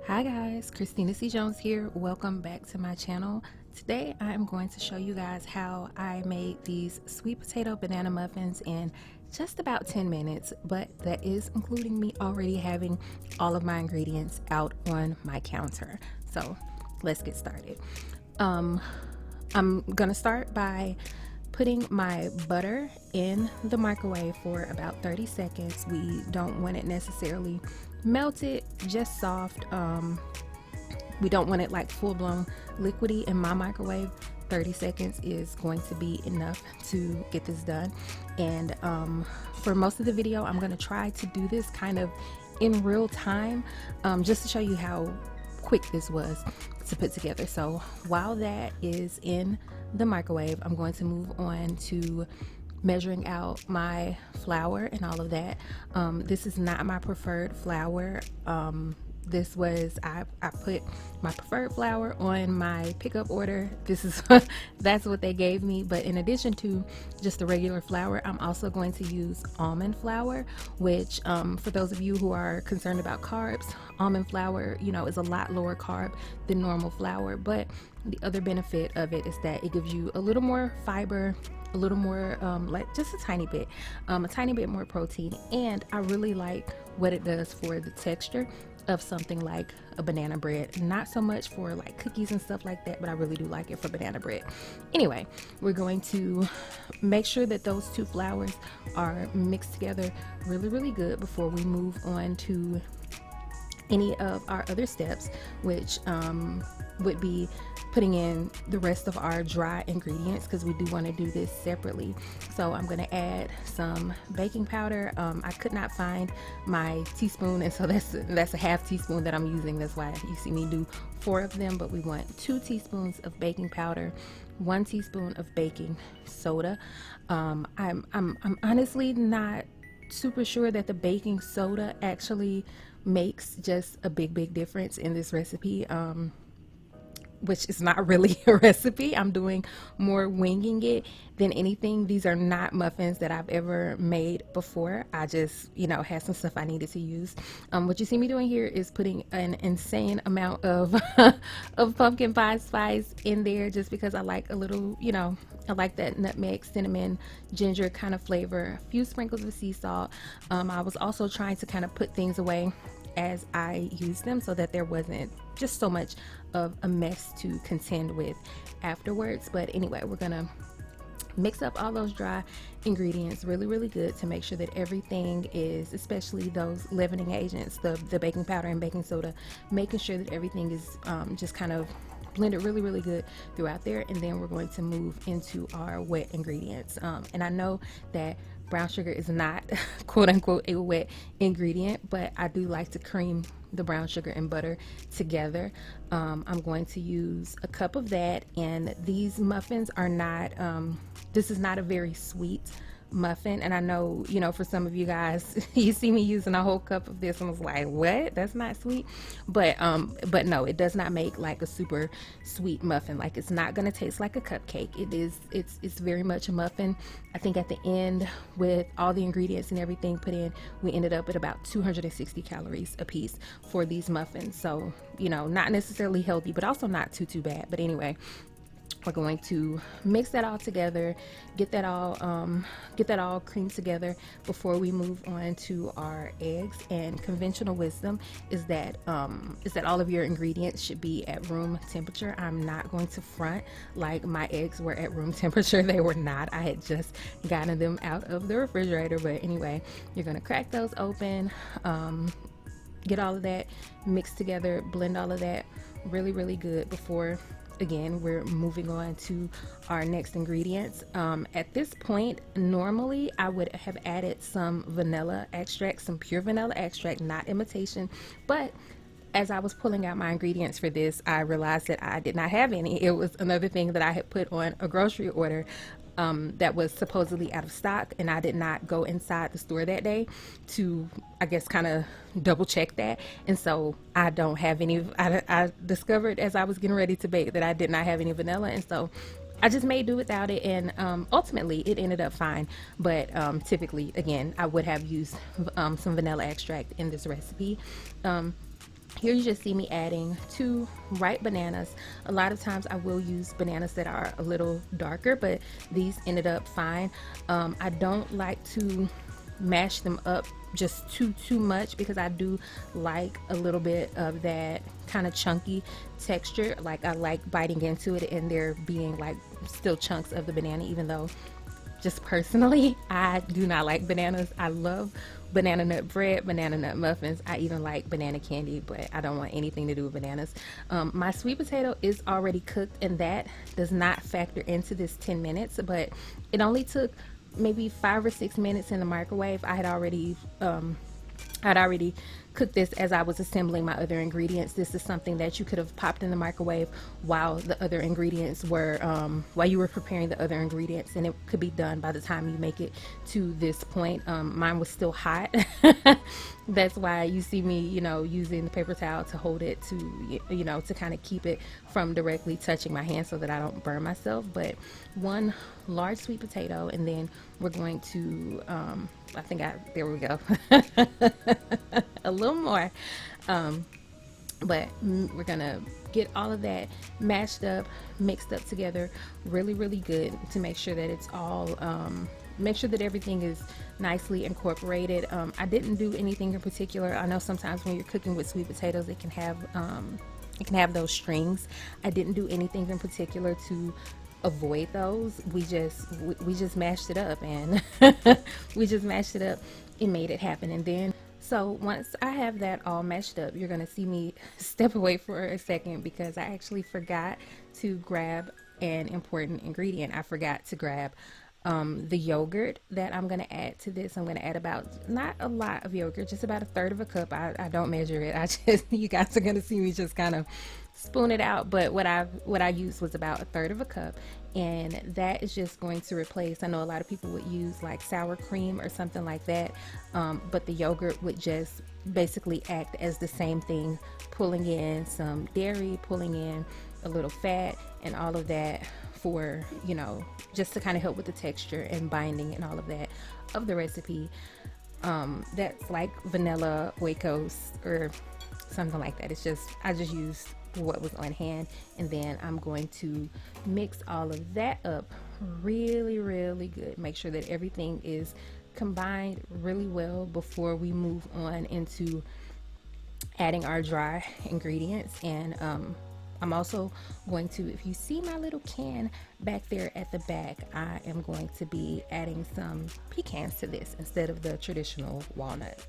Hi guys, Christina C. Jones here. Welcome back to my channel. Today I am going to show you guys how I made these sweet potato banana muffins in just about 10 minutes, but that is including me already having all of my ingredients out on my counter. So let's get started. I'm gonna start by putting my butter in the microwave for about 30 seconds. We don't want it necessarily melted, just soft. We don't want it like full-blown liquidy. In my microwave, 30 seconds is going to be enough to get this done. And for most of the video, I'm going to try to do this kind of in real time, just to show you how quick this was to put together. So while that is in the microwave, I'm going to move on to measuring out my flour and all of that. This is not my preferred flour. This was, I put my preferred flour on my pickup order. This is that's what they gave me. But in addition to just the regular flour, I'm also going to use almond flour, which for those of you who are concerned about carbs, almond flour, you know, is a lot lower carb than normal flour. But the other benefit of it is that it gives you a little more fiber, a little more like just a tiny bit more protein, and I really like what it does for the texture of something like a banana bread. Not so much for like cookies and stuff like that, but I really do like it for banana bread. Anyway, we're going to make sure that those two flours are mixed together really good before we move on to any of our other steps, which would be putting in the rest of our dry ingredients, because we do want to do this separately. So I'm going to add some baking powder. I could not find my teaspoon, and so that's a half teaspoon that I'm using. That's why you see me do 4 of them, but we want 2 teaspoons of baking powder, 1 teaspoon of baking soda. I'm honestly not super sure that the baking soda actually makes just a big difference in this recipe, which is not really a recipe. I'm doing more winging it than anything. These are not muffins that I've ever made before. I just, you know, had some stuff I needed to use. What you see me doing here is putting an insane amount of of pumpkin pie spice in there, just because I like a little, you know, I like that nutmeg, cinnamon, ginger kind of flavor. A few sprinkles of sea salt. I was also trying to kind of put things away as I used them, so that there wasn't just so much of a mess to contend with afterwards. But anyway, we're gonna mix up all those dry ingredients really good to make sure that everything is, especially those leavening agents, the baking powder and baking soda, making sure that everything is just kind of blended really good throughout there. And then we're going to move into our wet ingredients. And I know that brown sugar is not quote unquote a wet ingredient, but I do like to cream the brown sugar and butter together. I'm going to use a cup of that, and these muffins are not, this is not a very sweet muffin. And I know, you know, for some of you guys, you see me using a whole cup of this and was like, what? That's not sweet. But no, it does not make like a super sweet muffin. Like, it's not gonna taste like a cupcake. It's very much a muffin. I think at the end, with all the ingredients and everything put in, we ended up at about 260 calories a piece for these muffins. So, you know, not necessarily healthy, but also not too bad. But anyway, we're going to mix that all together, get that all creamed together before we move on to our eggs. And conventional wisdom is that all of your ingredients should be at room temperature. I'm not going to front like my eggs were at room temperature. They were not. I had just gotten them out of the refrigerator. But anyway, you're going to crack those open, get all of that mixed together, blend all of that really good before, again, we're moving on to our next ingredients. At this point, normally I would have added some vanilla extract, some pure vanilla extract, not imitation, but as I was pulling out my ingredients for this, I realized that I did not have any. It was another thing that I had put on a grocery order that was supposedly out of stock, and I did not go inside the store that day to, I guess, kind of double check that. And so I don't have any. I discovered as I was getting ready to bake that I did not have any vanilla, and so I just made do without it. And ultimately it ended up fine. But typically, again, I would have used some vanilla extract in this recipe. Here you just see me adding 2 ripe bananas. A lot of times I will use bananas that are a little darker, but these ended up fine. I don't like to mash them up just too much, because I do like a little bit of that kind of chunky texture. Like, I like biting into it and there being like still chunks of the banana, even though just personally, I do not like bananas. I love banana nut bread, banana nut muffins. I even like banana candy, but I don't want anything to do with bananas. My sweet potato is already cooked, and that does not factor into this 10 minutes, but it only took maybe 5 or 6 minutes in the microwave. I'd already cooked this as I was assembling my other ingredients. This is something that you could have popped in the microwave while the other ingredients were, while you were preparing the other ingredients, and it could be done by the time you make it to this point. Mine was still hot. That's why you see me, using the paper towel to hold it to kind of keep it from directly touching my hand so that I don't burn myself. But 1 large sweet potato, and then we're going to, there we go. A little more. But we're gonna get all of that mashed up, mixed up together really, really good to make sure that it's all, make sure that everything is nicely incorporated. I didn't do anything in particular. I know sometimes when you're cooking with sweet potatoes, it can have those strings. I didn't do anything in particular to avoid those. We just mashed it up, and we just mashed it up and made it happen. And then, so once I have that all mashed up, you're gonna see me step away for a second, because I actually forgot to grab an important ingredient. I forgot to grab the yogurt that I'm gonna add to this. I'm gonna add about, not a lot of yogurt, just about 1/3 of a cup. I don't measure it. You guys are gonna see me just kind of spoon it out, but what I used was about 1/3 of a cup, and that is just going to replace, I know a lot of people would use like sour cream or something like that, but the yogurt would just basically act as the same thing, pulling in some dairy, pulling in a little fat and all of that, for just to kind of help with the texture and binding and all of that of the recipe. That's like vanilla Oikos or something like that. I just used what was on hand, and then I'm going to mix all of that up really, really good. Make sure that everything is combined really well before we move on into adding our dry ingredients. And I'm also going to, if you see my little can back there at the back, I am going to be adding some pecans to this instead of the traditional walnuts.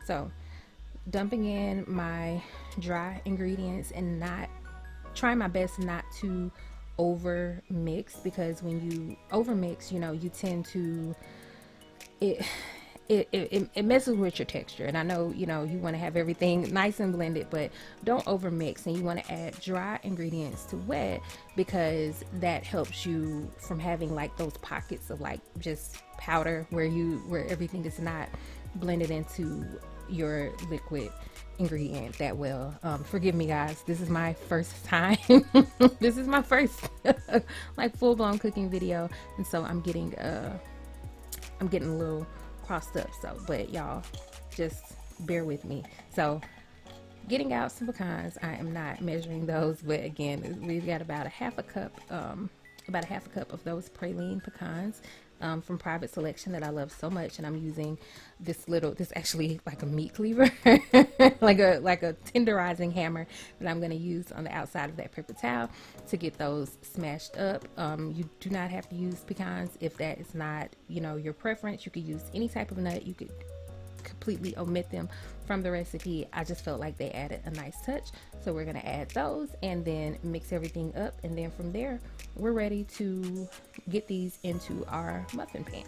So, dumping in my dry ingredients and trying my best not to over mix, because when you over mix, you tend to, it messes with your texture. And I know, you want to have everything nice and blended, but don't over mix. And you want to add dry ingredients to wet, because that helps you from having like those pockets of like just powder where everything is not blended into your liquid ingredient that well. Forgive me, guys, this is my first time. This is my first like full-blown cooking video, and so I'm getting a little crossed up, so but y'all just bear with me. So, getting out some pecans. I am not measuring those, but again, we've got about a half a cup of those praline pecans from Private Selection that I love so much. And I'm using this actually like a meat cleaver, like a tenderizing hammer that I'm going to use on the outside of that paper towel to get those smashed up. You do not have to use pecans if that is not, your preference. You could use any type of nut. You could completely omit them from the recipe. I just felt like they added a nice touch, so we're gonna add those and then mix everything up, and then from there we're ready to get these into our muffin pan.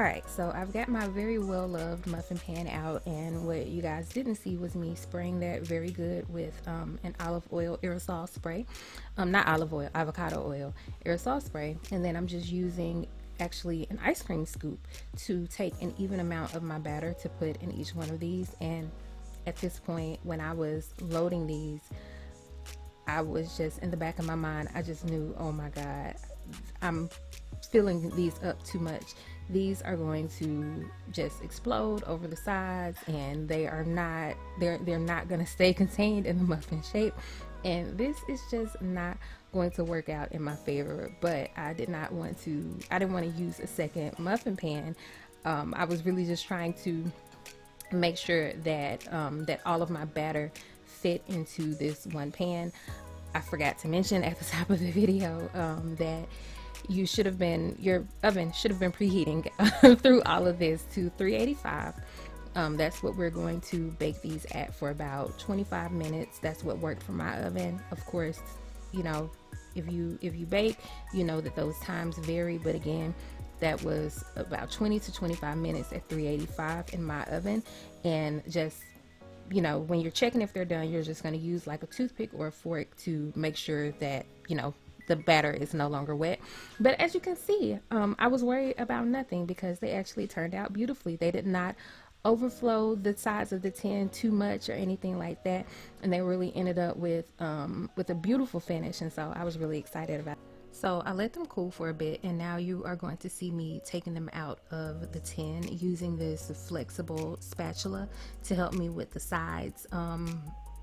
Alright, so I've got my very well loved muffin pan out, and what you guys didn't see was me spraying that very good with an olive oil aerosol spray. Not olive oil, avocado oil aerosol spray. And then I'm just using actually an ice cream scoop to take an even amount of my batter to put in each one of these. And at this point, when I was loading these, I was just in the back of my mind, I just knew, oh my God, I'm filling these up too much. These are going to just explode over the sides, and they're not going to stay contained in the muffin shape, and this is just not going to work out in my favor. But I didn't want to use a second muffin pan. I was really just trying to make sure that that all of my batter fit into this one pan. I forgot to mention at the top of the video that your oven should have been preheating through all of this to 385. That's what we're going to bake these at for about 25 minutes. That's what worked for my oven. Of course, you know, if you bake, you know that those times vary, but again, that was about 20 to 25 minutes at 385 in my oven. And just, you know, when you're checking if they're done, you're just going to use like a toothpick or a fork to make sure that, you know, the batter is no longer wet. But as you can see, I was worried about nothing because they actually turned out beautifully. They did not overflow the sides of the tin too much or anything like that, and they really ended up with a beautiful finish, and so I was really excited about it. So I let them cool for a bit, and now you are going to see me taking them out of the tin using this flexible spatula to help me with the sides.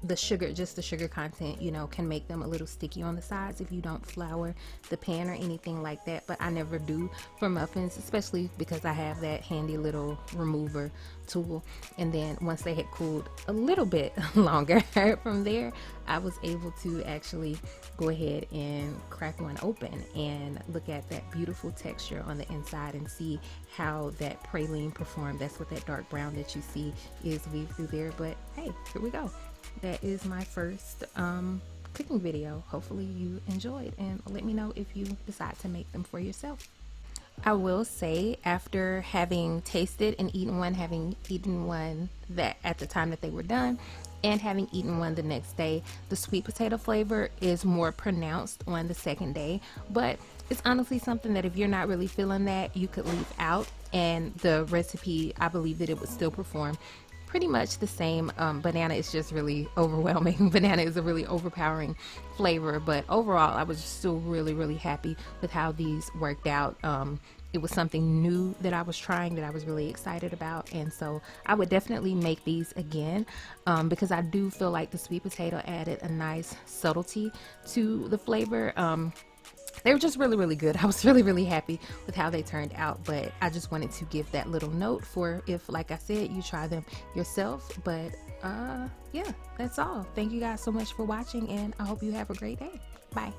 The sugar content, you know, can make them a little sticky on the sides if you don't flour the pan or anything like that. But I never do for muffins, especially because I have that handy little remover tool. And then once they had cooled a little bit longer from there, I was able to actually go ahead and crack one open and look at that beautiful texture on the inside and see how that praline performed. That's what that dark brown that you see is weaved through there. But hey, here we go. That is my first cooking video. Hopefully you enjoyed, and let me know if you decide to make them for yourself. I will say, after having tasted and eaten one, having eaten one that at the time that they were done and having eaten one the next day, the sweet potato flavor is more pronounced on the second day. But it's honestly something that if you're not really feeling that, you could leave out, and the recipe, I believe that it would still perform pretty much the same. Banana is just really overwhelming. Banana is a really overpowering flavor, but overall I was still really happy with how these worked out. It was something new that I was trying that I was really excited about, and so I would definitely make these again because I do feel like the sweet potato added a nice subtlety to the flavor. They were just really good. I was really happy with how they turned out, but I just wanted to give that little note for if, like I said, you try them yourself. But yeah, that's all. Thank you guys so much for watching, and I hope you have a great day. Bye.